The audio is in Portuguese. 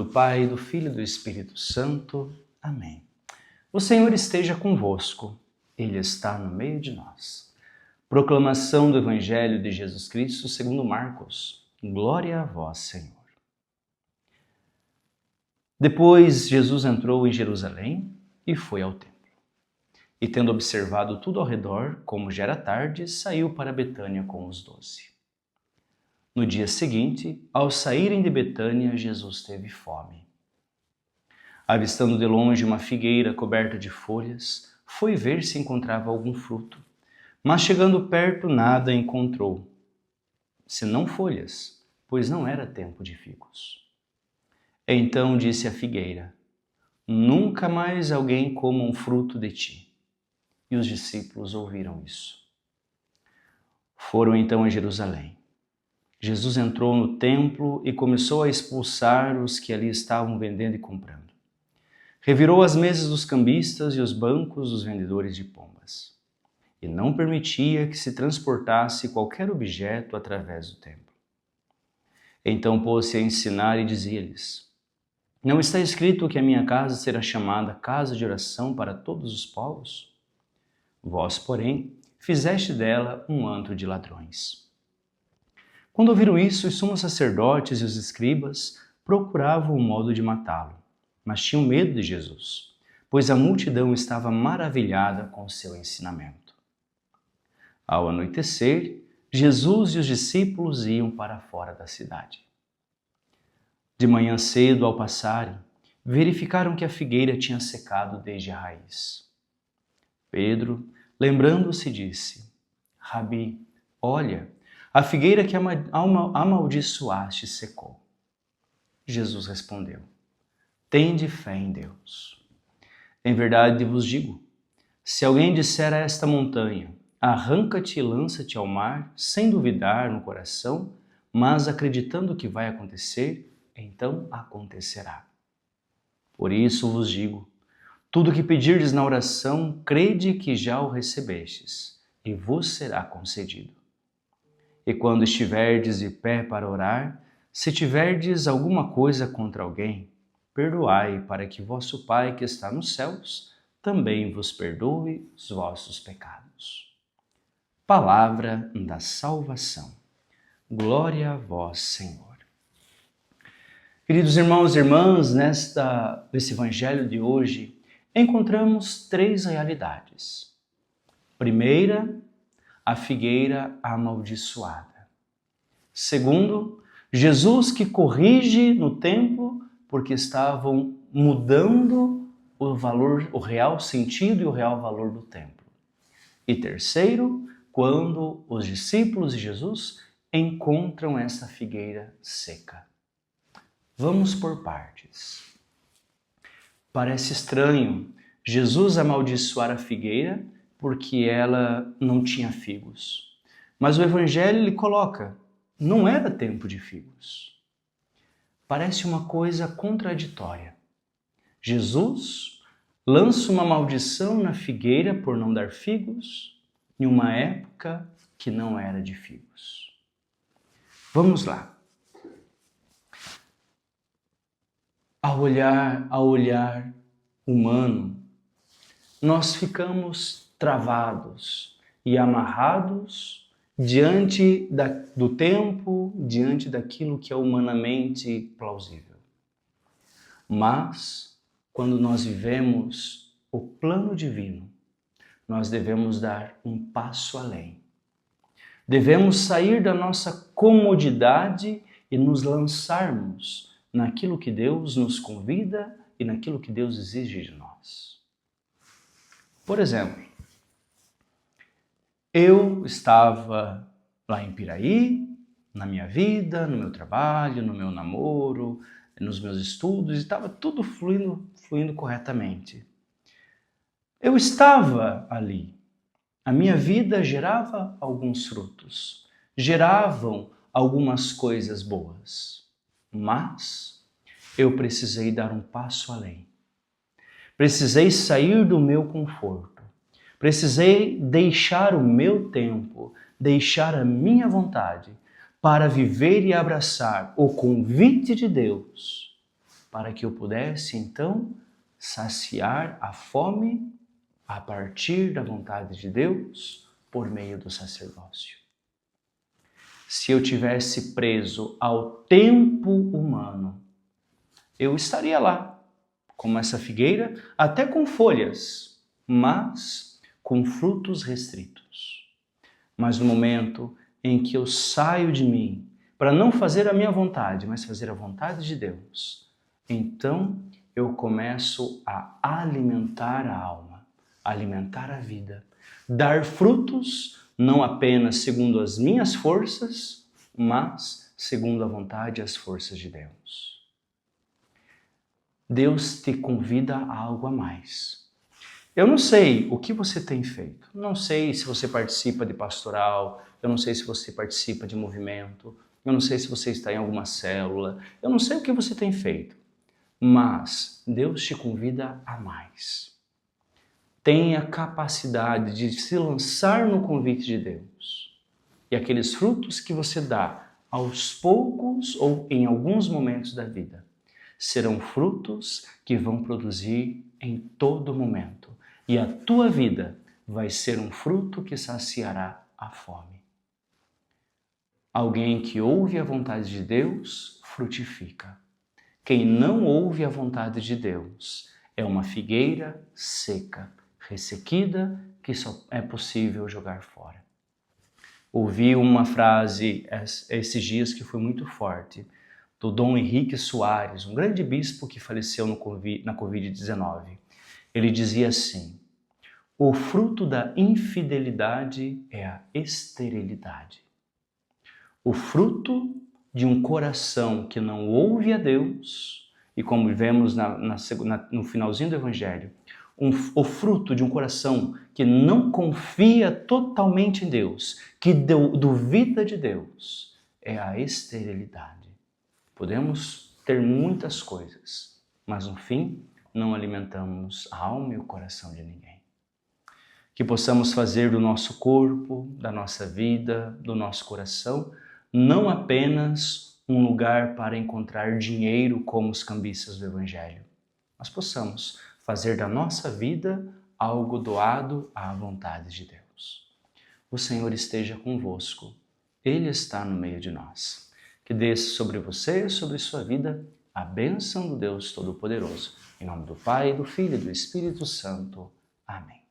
Pai, do Filho e do Espírito Santo. Amém. O Senhor esteja convosco. Ele está no meio de nós. Proclamação do Evangelho de Jesus Cristo segundo Marcos. Glória a vós, Senhor. Depois Jesus entrou em Jerusalém e foi ao templo. E tendo observado tudo ao redor, como já era tarde, saiu para Betânia com os 12. No dia seguinte, ao saírem de Betânia, Jesus teve fome. Avistando de longe uma figueira coberta de folhas, foi ver se encontrava algum fruto. Mas chegando perto, nada encontrou, senão folhas, pois não era tempo de figos. Então disse a figueira: Nunca mais alguém coma um fruto de ti. E os discípulos ouviram isso. Foram então a Jerusalém. Jesus entrou no templo e começou a expulsar os que ali estavam vendendo e comprando. Revirou as mesas dos cambistas e os bancos dos vendedores de pombas. E não permitia que se transportasse qualquer objeto através do templo. Então pôs-se a ensinar e dizia-lhes: Não está escrito que a minha casa será chamada casa de oração para todos os povos? Vós, porém, fizeste dela um antro de ladrões. Quando ouviram isso, os sumos sacerdotes e os escribas procuravam um modo de matá-lo, mas tinham medo de Jesus, pois a multidão estava maravilhada com o seu ensinamento. Ao anoitecer, Jesus e os discípulos iam para fora da cidade. De manhã cedo, ao passarem, verificaram que a figueira tinha secado desde a raiz. Pedro, lembrando-se, disse: Rabi, olha, a figueira que amaldiçoaste secou. Jesus respondeu: Tende fé em Deus. Em verdade vos digo, se alguém disser a esta montanha, arranca-te e lança-te ao mar, sem duvidar no coração, mas acreditando que vai acontecer, então acontecerá. Por isso vos digo, tudo que pedirdes na oração, crede que já o recebestes, e vos será concedido. E quando estiverdes de pé para orar, se tiverdes alguma coisa contra alguém, perdoai, para que vosso Pai que está nos céus também vos perdoe os vossos pecados. Palavra da salvação. Glória a vós, Senhor. Queridos irmãos e irmãs, nesse Evangelho de hoje, encontramos 3 realidades. Primeira, a figueira amaldiçoada. Segundo, Jesus que corrige no templo porque estavam mudando o real sentido e o real valor do templo. E terceiro, quando os discípulos de Jesus encontram essa figueira seca. Vamos por partes. Parece estranho Jesus amaldiçoar a figueira porque ela não tinha figos. Mas o Evangelho lhe coloca, não era tempo de figos. Parece uma coisa contraditória. Jesus lança uma maldição na figueira por não dar figos em uma época que não era de figos. Vamos lá. Ao olhar humano, nós ficamos travados e amarrados diante do tempo, diante daquilo que é humanamente plausível. Mas, quando nós vivemos o plano divino, nós devemos dar um passo além. Devemos sair da nossa comodidade e nos lançarmos naquilo que Deus nos convida e naquilo que Deus exige de nós. Por exemplo, eu estava lá em Piraí, na minha vida, no meu trabalho, no meu namoro, nos meus estudos, e estava tudo fluindo corretamente. Eu estava ali. A minha vida gerava alguns frutos, geravam algumas coisas boas, mas eu precisei dar um passo além. Precisei sair do meu conforto. Precisei deixar o meu tempo, deixar a minha vontade para viver e abraçar o convite de Deus para que eu pudesse então saciar a fome a partir da vontade de Deus por meio do sacerdócio. Se eu tivesse preso ao tempo humano, eu estaria lá, como essa figueira, até com folhas, mas com frutos restritos. Mas no momento em que eu saio de mim para não fazer a minha vontade, mas fazer a vontade de Deus, então eu começo a alimentar a alma, alimentar a vida, dar frutos não apenas segundo as minhas forças, mas segundo a vontade e as forças de Deus. Deus te convida a algo a mais. Eu não sei o que você tem feito, não sei se você participa de pastoral, eu não sei se você participa de movimento, eu não sei se você está em alguma célula, eu não sei o que você tem feito, mas Deus te convida a mais. Tenha capacidade de se lançar no convite de Deus. E aqueles frutos que você dá aos poucos ou em alguns momentos da vida serão frutos que vão produzir em todo momento. E a tua vida vai ser um fruto que saciará a fome. Alguém que ouve a vontade de Deus, frutifica. Quem não ouve a vontade de Deus é uma figueira seca, ressequida, que só é possível jogar fora. Ouvi uma frase esses dias que foi muito forte, do Dom Henrique Soares, um grande bispo que faleceu na Covid-19. Ele dizia assim: o fruto da infidelidade é a esterilidade. O fruto de um coração que não ouve a Deus, e como vemos no finalzinho do Evangelho, o fruto de um coração que não confia totalmente em Deus, que duvida de Deus, é a esterilidade. Podemos ter muitas coisas, mas no fim não alimentamos a alma e o coração de ninguém. Que possamos fazer do nosso corpo, da nossa vida, do nosso coração, não apenas um lugar para encontrar dinheiro como os cambistas do Evangelho, mas possamos fazer da nossa vida algo doado à vontade de Deus. O Senhor esteja convosco, Ele está no meio de nós. Que desça sobre você e sobre sua vida a bênção do Deus Todo-Poderoso. Em nome do Pai, do Filho e do Espírito Santo. Amém.